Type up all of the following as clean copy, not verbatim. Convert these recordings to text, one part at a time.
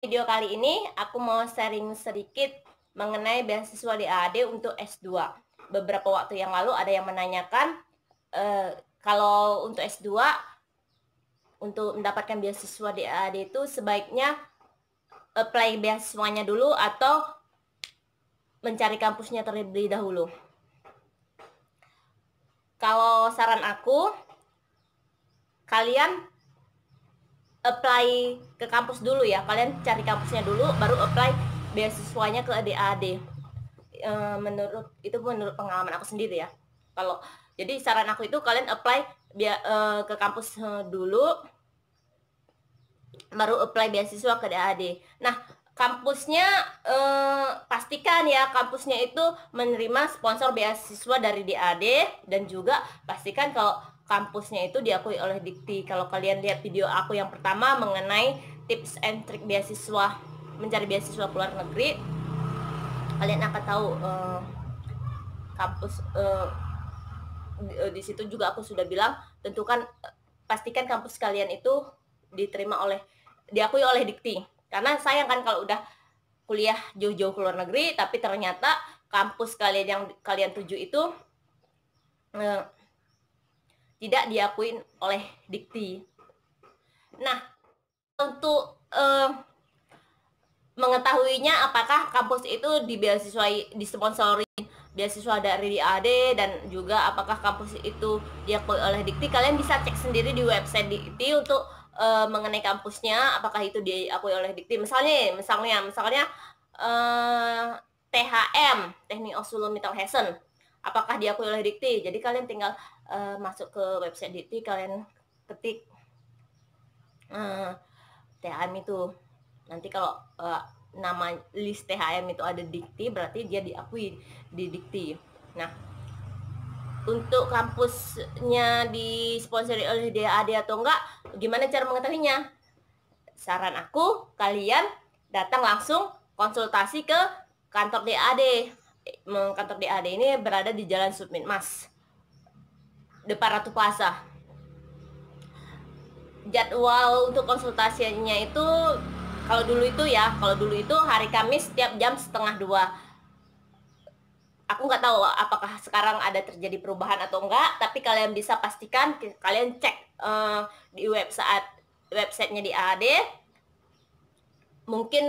Video kali ini aku mau sharing sedikit mengenai beasiswa DAAD untuk S2. Beberapa waktu yang lalu ada yang menanyakan kalau untuk S2 untuk mendapatkan beasiswa DAAD itu sebaiknya apply beasiswanya dulu atau mencari kampusnya terlebih dahulu. Kalau saran aku, kalian apply ke kampus dulu ya. Kalian cari kampusnya dulu, baru apply beasiswanya ke DAAD. Menurut pengalaman aku sendiri ya. Jadi saran aku itu kalian apply ke kampus dulu, baru apply beasiswa ke DAAD. Nah, kampusnya pastikan ya kampusnya itu menerima sponsor beasiswa dari DAAD, dan juga pastikan kalau kampusnya itu diakui oleh Dikti. Kalau kalian lihat video aku yang pertama mengenai tips and trick beasiswa, mencari beasiswa ke luar negeri, kalian akan tahu kampus di situ juga aku sudah bilang, pastikan kampus kalian itu diakui oleh Dikti. Karena sayang kan kalau udah kuliah jauh-jauh ke luar negeri tapi ternyata kampus kalian yang kalian tuju itu tidak diakui oleh Dikti. Nah, untuk mengetahuinya apakah kampus itu disponsori beasiswa dari DAAD dan juga apakah kampus itu diakui oleh Dikti, kalian bisa cek sendiri di website Dikti untuk mengenai kampusnya apakah itu diakui oleh Dikti. Misalnya THM, Teknik Hosulumeter Hessen, apakah diakui oleh Dikti. Jadi kalian tinggal masuk ke website Dikti, kalian ketik THM itu. Nanti kalau nama list THM itu ada Dikti, berarti dia diakui di Dikti. Nah, untuk kampusnya disponsori oleh DAAD atau enggak, gimana cara mengetahuinya? Saran aku, kalian datang langsung konsultasi ke kantor DAAD. Kantor DAAD ini berada di Jalan Sudmitmas, depan Ratu Plaza. Jadwal untuk konsultasinya itu kalau dulu itu hari Kamis setiap jam 1:30. Aku nggak tahu apakah sekarang ada terjadi perubahan atau enggak, tapi kalian bisa pastikan, kalian cek di websitenya di DAAD. Mungkin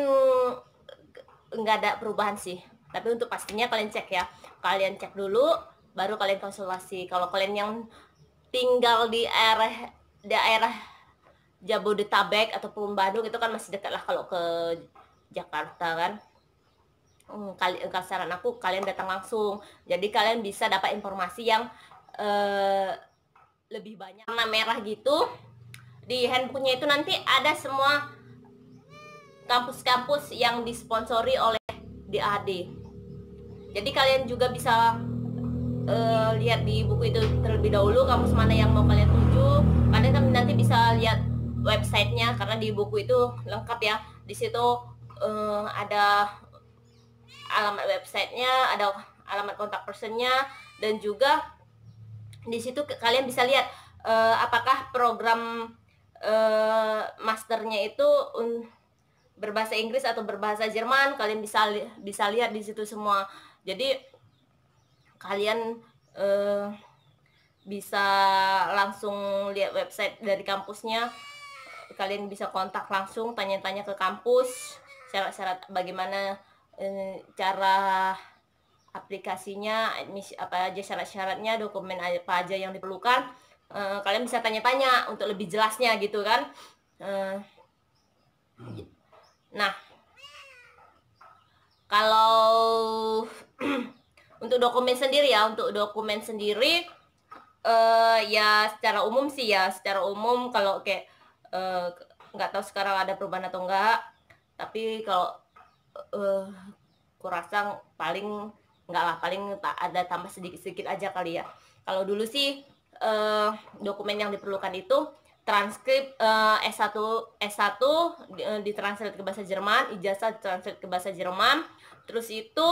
nggak ada perubahan sih, tapi untuk pastinya kalian cek ya. Kalian cek dulu, baru kalian konsultasi. Kalau kalian yang tinggal di daerah Jabodetabek ataupun Bandung, itu kan masih dekat lah kalau ke Jakarta kan. Saran aku, kalian datang langsung. Jadi kalian bisa dapat informasi yang lebih banyak. Warna merah gitu di handphonenya itu nanti ada semua kampus-kampus yang disponsori oleh DAAD. Jadi kalian juga bisa lihat di buku itu terlebih dahulu kampus mana yang mau kalian tuju. Kalian kan nanti bisa lihat websitenya, karena di buku itu lengkap ya. Di situ ada alamat websitenya, ada alamat kontak personnya, dan juga di situ kalian bisa lihat apakah program masternya itu berbahasa Inggris atau berbahasa Jerman. Kalian bisa lihat di situ semua. Jadi kalian bisa langsung lihat website dari kampusnya. Kalian bisa kontak langsung, tanya-tanya ke kampus syarat-syarat bagaimana cara aplikasinya, apa aja syarat-syaratnya, dokumen apa aja yang diperlukan. Kalian bisa tanya-tanya untuk lebih jelasnya gitu kan. Nah, kalau untuk dokumen sendiri ya secara umum kalau kayak nggak tahu sekarang ada perubahan atau enggak, tapi kalau kurasa paling ada tambah sedikit-sedikit aja kali ya. Kalau dulu sih dokumen yang diperlukan itu transkrip S1 ditranslate ke bahasa Jerman, ijazah ditranslate ke bahasa Jerman, terus itu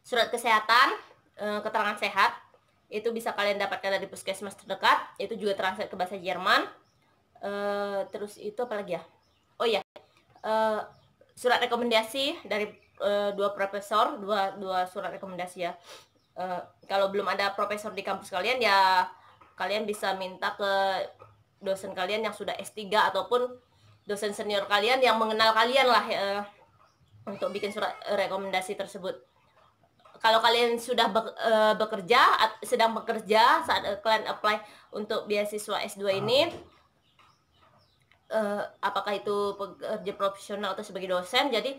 surat kesehatan, keterangan sehat, itu bisa kalian dapatkan dari puskesmas terdekat, itu juga translate ke bahasa Jerman. Terus itu apa lagi ya? Oh ya, surat rekomendasi dari dua profesor, dua surat rekomendasi ya. Kalau belum ada profesor di kampus kalian ya kalian bisa minta ke dosen kalian yang sudah S3 ataupun dosen senior kalian yang mengenal kalian lah untuk bikin surat rekomendasi tersebut. Kalau kalian sudah sedang bekerja saat kalian apply untuk beasiswa S2 ini, apakah itu pekerja profesional atau sebagai dosen, jadi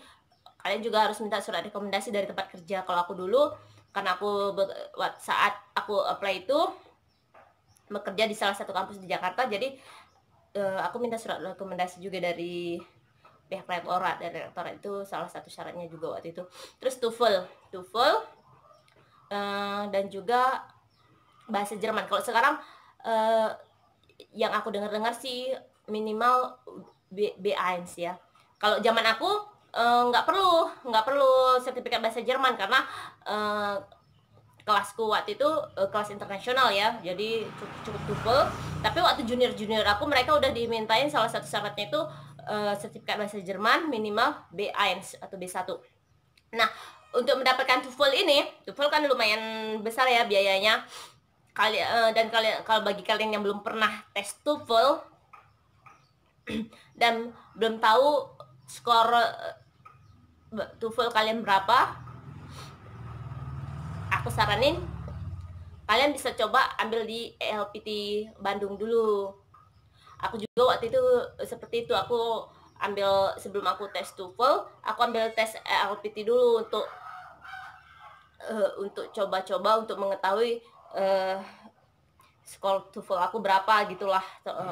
kalian juga harus minta surat rekomendasi dari tempat kerja. Kalau aku dulu, karena saat aku apply itu bekerja di salah satu kampus di Jakarta, jadi aku minta surat rekomendasi juga dari pihak rektorat. Dan rektorat itu salah satu syaratnya juga waktu itu. Terus TOEFL dan juga bahasa Jerman. Kalau sekarang yang aku dengar sih minimal B1 ya. Kalau zaman aku nggak perlu sertifikat bahasa Jerman karena kelasku waktu itu kelas internasional ya, jadi cukup TOEFL. Tapi waktu junior aku mereka udah dimintain salah satu syaratnya itu sertifikat bahasa Jerman minimal B1 atau B1. Nah, untuk mendapatkan TOEFL kan lumayan besar ya biayanya. Dan kalau bagi kalian yang belum pernah tes TOEFL dan belum tahu skor TOEFL kalian berapa, aku saranin kalian bisa coba ambil di ELPT Bandung dulu. Aku juga waktu itu seperti itu, aku ambil sebelum aku tes TOEFL, aku ambil tes ELPT dulu untuk coba-coba untuk mengetahui skor TOEFL aku berapa gitulah,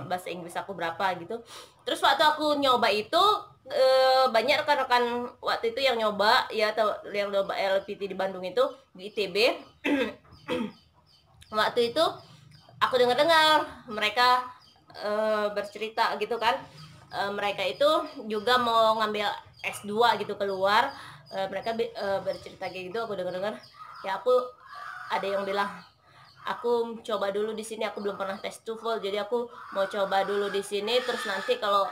bahasa Inggris aku berapa gitu. Terus waktu aku nyoba itu banyak rekan-rekan waktu itu yang nyoba ya, atau yang nyoba LPT di Bandung itu di ITB. Waktu itu aku dengar mereka bercerita gitu kan, mereka itu juga mau ngambil S2 gitu keluar. Mereka bercerita kayak gitu, aku dengar ya. Aku ada yang bilang, aku coba dulu di sini, aku belum pernah tes TOEFL, jadi aku mau coba dulu di sini. Terus nanti kalau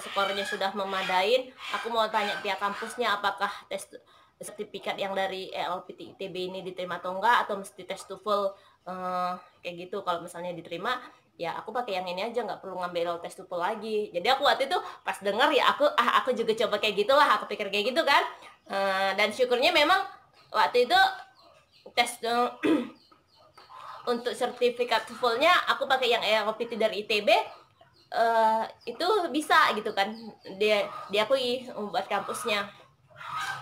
skornya sudah memadain, aku mau tanya pihak kampusnya apakah tes sertifikat yang dari ELPT ITB ini diterima atau enggak, atau mesti tes TOEFL kayak gitu. Kalau misalnya diterima, ya aku pakai yang ini aja, nggak perlu ngambil tes TOEFL lagi. Jadi aku waktu itu pas dengar ya aku juga coba kayak gitulah, aku pikir kayak gitu kan. Dan syukurnya memang waktu itu tes untuk sertifikat TOEFL-nya aku pakai yang ELPT dari ITB, itu bisa gitu kan, dia diakui buat kampusnya.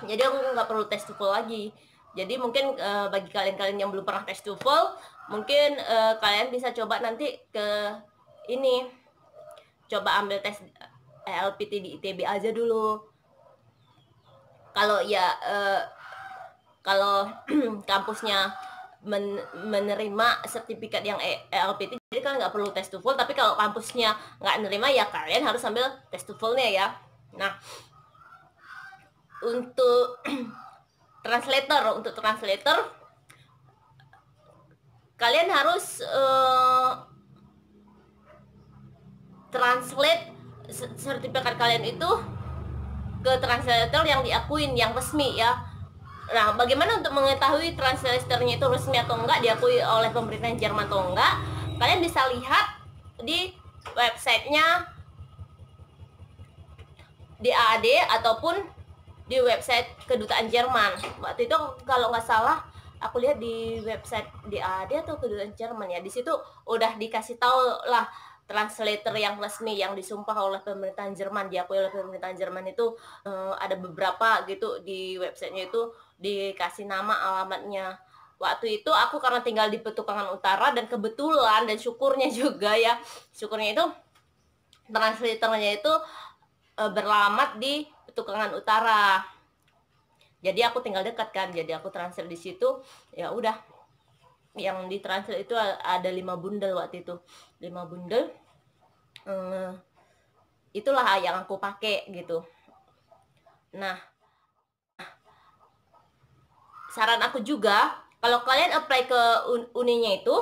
Jadi aku nggak perlu tes TOEFL lagi. Jadi mungkin bagi kalian yang belum pernah tes TOEFL, mungkin kalian bisa coba nanti ke ini, coba ambil tes ELPT di ITB aja dulu. Kalau ya kalau kampusnya menerima sertifikat yang ELPT, jadi kalian nggak perlu tes TOEFL. Tapi kalau kampusnya nggak nerima, ya kalian harus ambil tes TOEFL-nya ya. Nah, untuk translator kalian harus translate sertifikat kalian itu ke translator yang diakuin, yang resmi ya. Nah, bagaimana untuk mengetahui translatornya itu resmi atau enggak, diakui oleh pemerintahan Jerman atau enggak? Kalian bisa lihat di websitenya DAAD ataupun di website kedutaan Jerman. Waktu itu kalau nggak salah aku lihat di website DAAD atau kedutaan Jerman ya, di situ udah dikasih tahu lah translator yang resmi yang disumpah oleh pemerintahan Jerman, diakui oleh pemerintahan Jerman itu ada beberapa gitu. Di websitenya itu dikasih nama, alamatnya. Waktu itu aku karena tinggal di Petukangan Utara, dan kebetulan dan syukurnya juga ya, syukurnya itu translatornya itu beralamat di Petukangan Utara. Jadi aku tinggal dekat kan, jadi aku transfer di situ. Ya udah, yang ditransfer itu ada 5 bundel waktu itu, 5 bundel. Itulah yang aku pakai gitu. Nah, saran aku juga, kalau kalian apply ke uninya itu,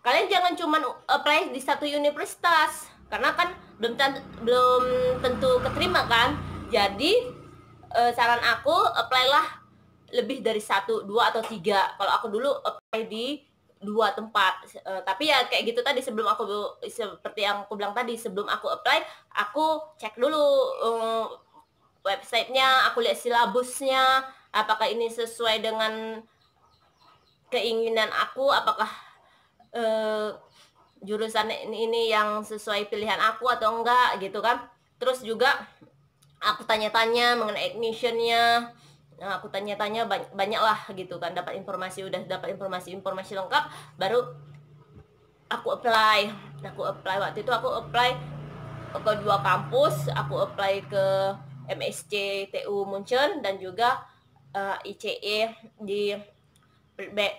kalian jangan cuma apply di satu universitas. karena kan belum tentu keterima kan. Jadi saran aku apply lah lebih dari 1, 2 atau 3. Kalau aku dulu apply di 2 tempat. Tapi ya kayak gitu tadi, seperti yang aku bilang tadi, sebelum aku apply, aku cek dulu websitenya, aku lihat silabusnya, apakah ini sesuai dengan keinginan aku, apakah jurusan ini yang sesuai pilihan aku atau enggak gitu kan. Terus juga aku tanya-tanya mengenai admissionnya. Nah, aku tanya-tanya banyak lah gitu kan, dapat informasi lengkap, baru aku apply. Waktu itu aku apply ke 2 kampus. Aku apply ke MSC TU Munchen dan juga ICE di Friedberg,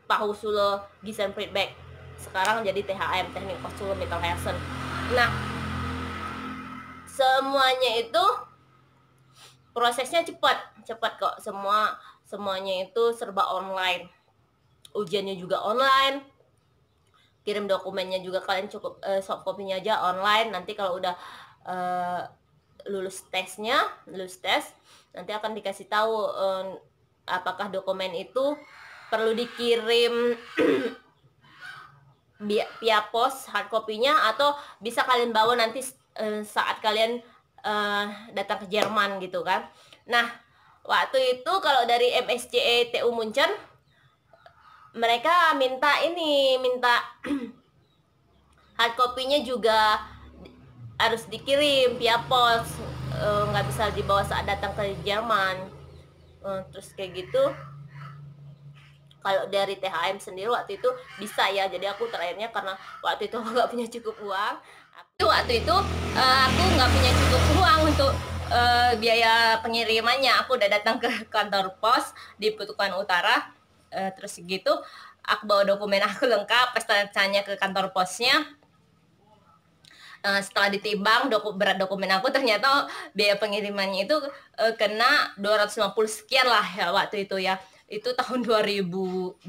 Fachhochschule Gießen-Friedberg, sekarang jadi THM, Teknik Hochschule Mittelhessen. Nah, semuanya itu prosesnya cepat kok. Semuanya itu serba online. Ujiannya juga online. Kirim dokumennya juga kalian cukup soft copy-nya aja online. Nanti kalau udah lulus tes, nanti akan dikasih tahu apakah dokumen itu perlu dikirim via pos hard copy-nya, atau bisa kalian bawa nanti saat kalian datang ke Jerman gitu kan. Nah, waktu itu kalau dari MSCE TU Munchen, mereka minta hard copy-nya juga harus dikirim via pos, nggak bisa dibawa saat datang ke Jerman. Terus kayak gitu. Kalau dari THM sendiri waktu itu bisa ya. Jadi aku terakhirnya karena waktu itu nggak punya cukup uang. Waktu itu aku nggak punya cukup uang untuk biaya pengirimannya. Aku udah datang ke kantor pos di Petukan Utara, terus gitu aku bawa dokumen aku lengkap, pas tanya ke kantor posnya. Setelah ditimbang berat dokumen aku, ternyata biaya pengirimannya itu kena 250 sekian lah ya waktu itu ya. Itu tahun 2006.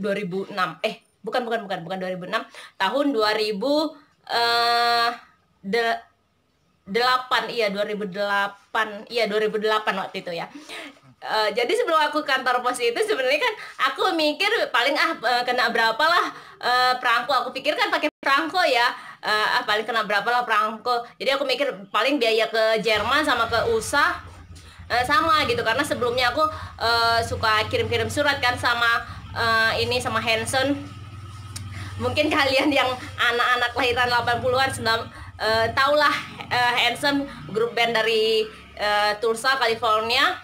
Bukan 2006, tahun 2008 waktu itu ya. Jadi sebelum aku kantor pos itu sebenarnya kan aku mikir paling kena berapa lah perangko. Aku pikir kan pakai perangko ya, paling kena berapa lah perangko. Jadi aku mikir paling biaya ke Jerman sama ke USA sama gitu, karena sebelumnya aku suka kirim-kirim surat kan sama sama Hanson. Mungkin kalian yang anak-anak lahiran 80-an taulah Hanson, grup band dari Tulsa, California.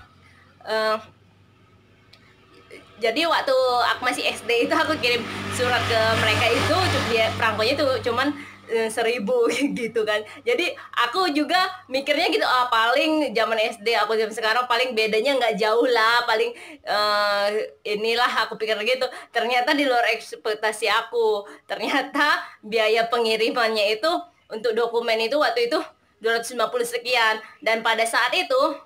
Jadi waktu aku masih SD itu aku kirim surat ke mereka itu, perangkonya itu cuman 1.000 gitu kan. Jadi aku juga mikirnya gitu, paling zaman SD aku zaman sekarang paling bedanya nggak jauh lah, paling inilah aku pikir gitu. Ternyata di luar ekspektasi aku. Ternyata biaya pengirimannya itu untuk dokumen itu waktu itu 250 sekian, dan pada saat itu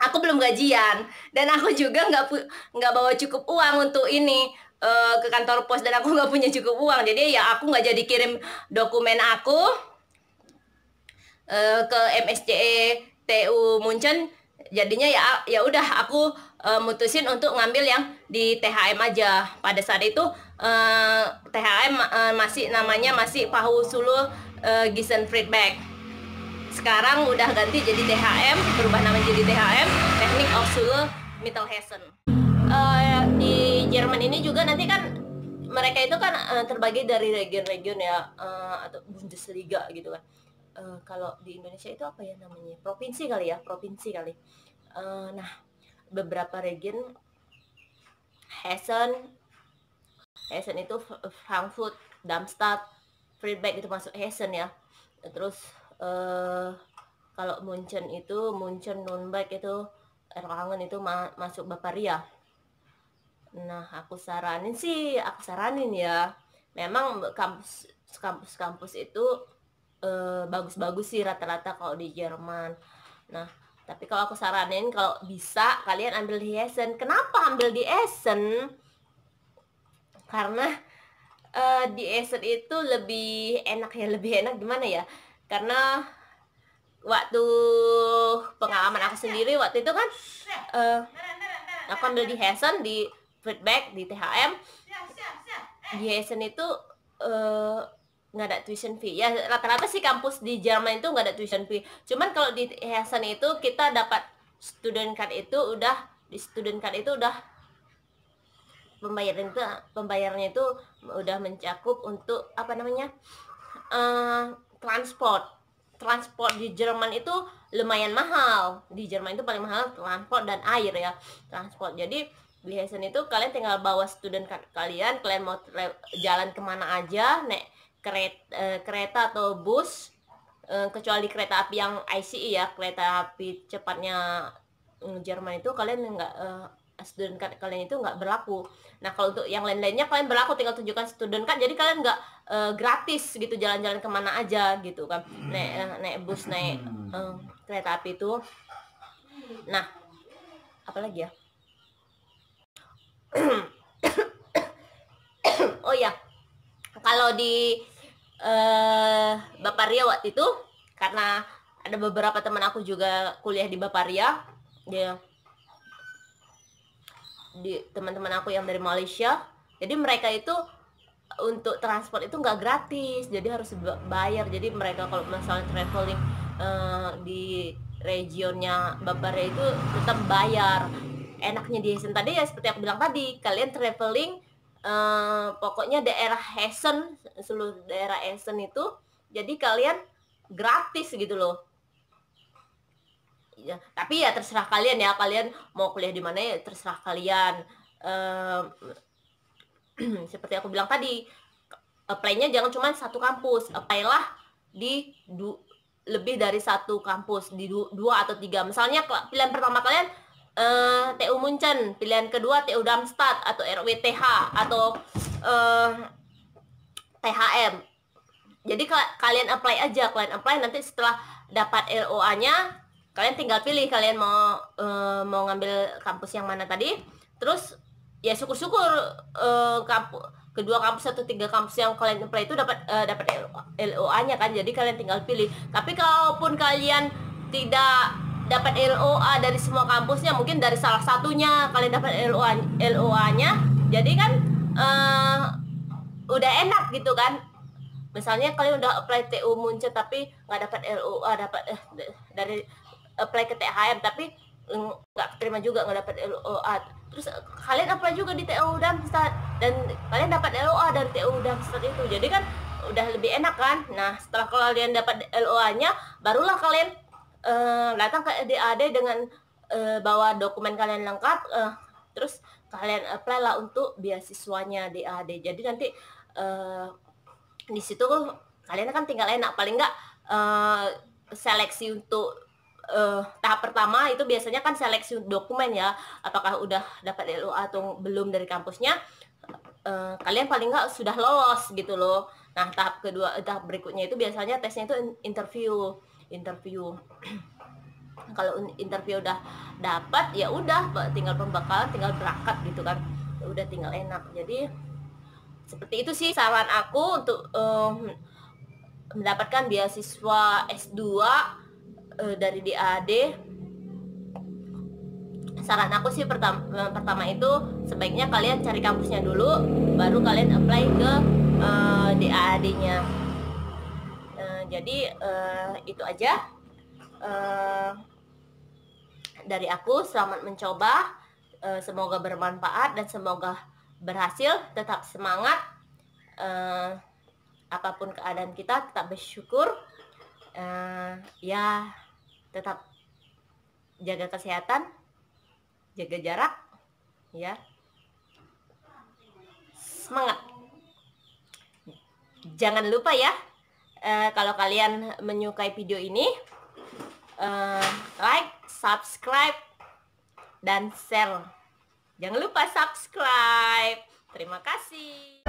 aku belum gajian, dan aku juga nggak bawa cukup uang untuk ke kantor pos, dan aku nggak punya cukup uang. Jadi ya aku nggak jadi kirim dokumen aku ke MSCE TU Munchen. Jadinya ya udah aku mutusin untuk ngambil yang di THM aja. Pada saat itu THM namanya masih Fachhochschule Gießen-Friedberg. Sekarang udah ganti jadi THM, berubah nama jadi THM, Teknik Hochschule Mittelhessen. Di Jerman ini juga nanti kan mereka itu kan terbagi dari region-region ya, atau Bundesliga gitu kan. Kalau di Indonesia itu apa ya namanya? Provinsi kali. Nah, beberapa region, Hessen itu Frankfurt, Darmstadt, Friedberg itu masuk Hessen ya. Terus kalau Munchen, Nürnberg itu, Erlangen itu masuk Bavaria. Nah, aku saranin ya, memang kampus itu bagus-bagus sih rata-rata kalau di Jerman. Nah, tapi kalau aku saranin, kalau bisa kalian ambil di Hessen. Kenapa ambil di Hessen? Karena di Essen itu lebih enak ya, lebih enak gimana ya? Karena waktu pengalaman aku sendiri waktu itu kan aku ambil di Hessen, di Feedback, di THM. Di Hessen itu nggak ada tuition fee ya, rata-rata sih kampus di Jerman itu nggak ada tuition fee. Cuman kalau di Hessen itu kita dapat student card itu udah, di student card itu udah pembayarannya itu udah mencakup untuk apa namanya, transport di Jerman itu lumayan mahal. Di Jerman itu paling mahal transport dan air ya, transport. Jadi di Hessen itu kalian tinggal bawa student card kalian mau jalan kemana aja, naik kereta atau bus, kecuali kereta api yang ICE ya, kereta api cepatnya Jerman itu kalian nggak, student card kalian itu nggak berlaku. Nah kalau untuk yang lain-lainnya kalian berlaku, tinggal tunjukkan student card, jadi kalian nggak gratis gitu jalan-jalan kemana aja gitu kan, naik bus, naik kereta api itu. Nah apalagi ya, oh ya, kalau di Bavaria waktu itu, karena ada beberapa teman aku juga kuliah di Bavaria, dia di teman-teman aku yang dari Malaysia, jadi mereka itu untuk transport itu nggak gratis, jadi harus bayar. Jadi mereka kalau misalnya traveling di regionnya Bavaria itu tetap bayar. Enaknya di Hessen tadi ya seperti aku bilang tadi, kalian traveling pokoknya daerah Hessen, seluruh daerah Hessen itu, jadi kalian gratis gitu loh. Ya, tapi ya terserah kalian ya, kalian mau kuliah di mana ya terserah kalian. Seperti aku bilang tadi, apply-nya jangan cuma satu kampus, apply-lah di lebih dari satu kampus, di dua atau tiga. Misalnya pilihan pertama kalian TU Munchen, pilihan kedua TU Darmstadt atau RWTH atau THM. Jadi kalian apply aja, kalian apply, nanti setelah dapat LOA-nya kalian tinggal pilih kalian mau ngambil kampus yang mana tadi. Terus ya syukur-syukur kedua kampus atau tiga kampus yang kalian apply itu dapat LOA-nya kan, jadi kalian tinggal pilih. Tapi kalaupun kalian tidak dapat LOA dari semua kampusnya, mungkin dari salah satunya kalian dapat LOA-nya, jadi kan udah enak gitu kan. Misalnya kalian udah apply TU Munchen tapi nggak dapat LOA, dapat dari apply ke THM tapi nggak terima juga, nggak dapat LOA, terus kalian apply juga di TU Darmstadt dan kalian dapat LOA dari TU Darmstadt itu, jadi kan udah lebih enak kan. Nah setelah kalian dapat LOA-nya, barulah kalian datang ke DAD dengan bawa dokumen kalian lengkap, terus kalian apply lah untuk beasiswanya DAD. Jadi nanti di situ kalian kan tinggal enak, paling nggak seleksi untuk tahap pertama itu biasanya kan seleksi dokumen ya, apakah udah dapat LOA atau belum dari kampusnya. Kalian paling nggak sudah lolos gitu loh. Nah tahap kedua, tahap berikutnya itu biasanya tesnya itu interview. Kalau interview udah dapat ya udah tinggal pembekalan, tinggal berangkat gitu kan, udah tinggal enak. Jadi seperti itu sih saran aku untuk mendapatkan beasiswa S2 dari DAD. Saran aku sih pertama itu sebaiknya kalian cari kampusnya dulu, baru kalian apply ke DAD-nya. Jadi itu aja dari aku. Selamat mencoba, semoga bermanfaat dan semoga berhasil. Tetap semangat, apapun keadaan kita tetap bersyukur, ya tetap jaga kesehatan, jaga jarak ya, semangat. Jangan lupa ya, kalau kalian menyukai video ini, like, subscribe, dan share. Jangan lupa subscribe. Terima kasih.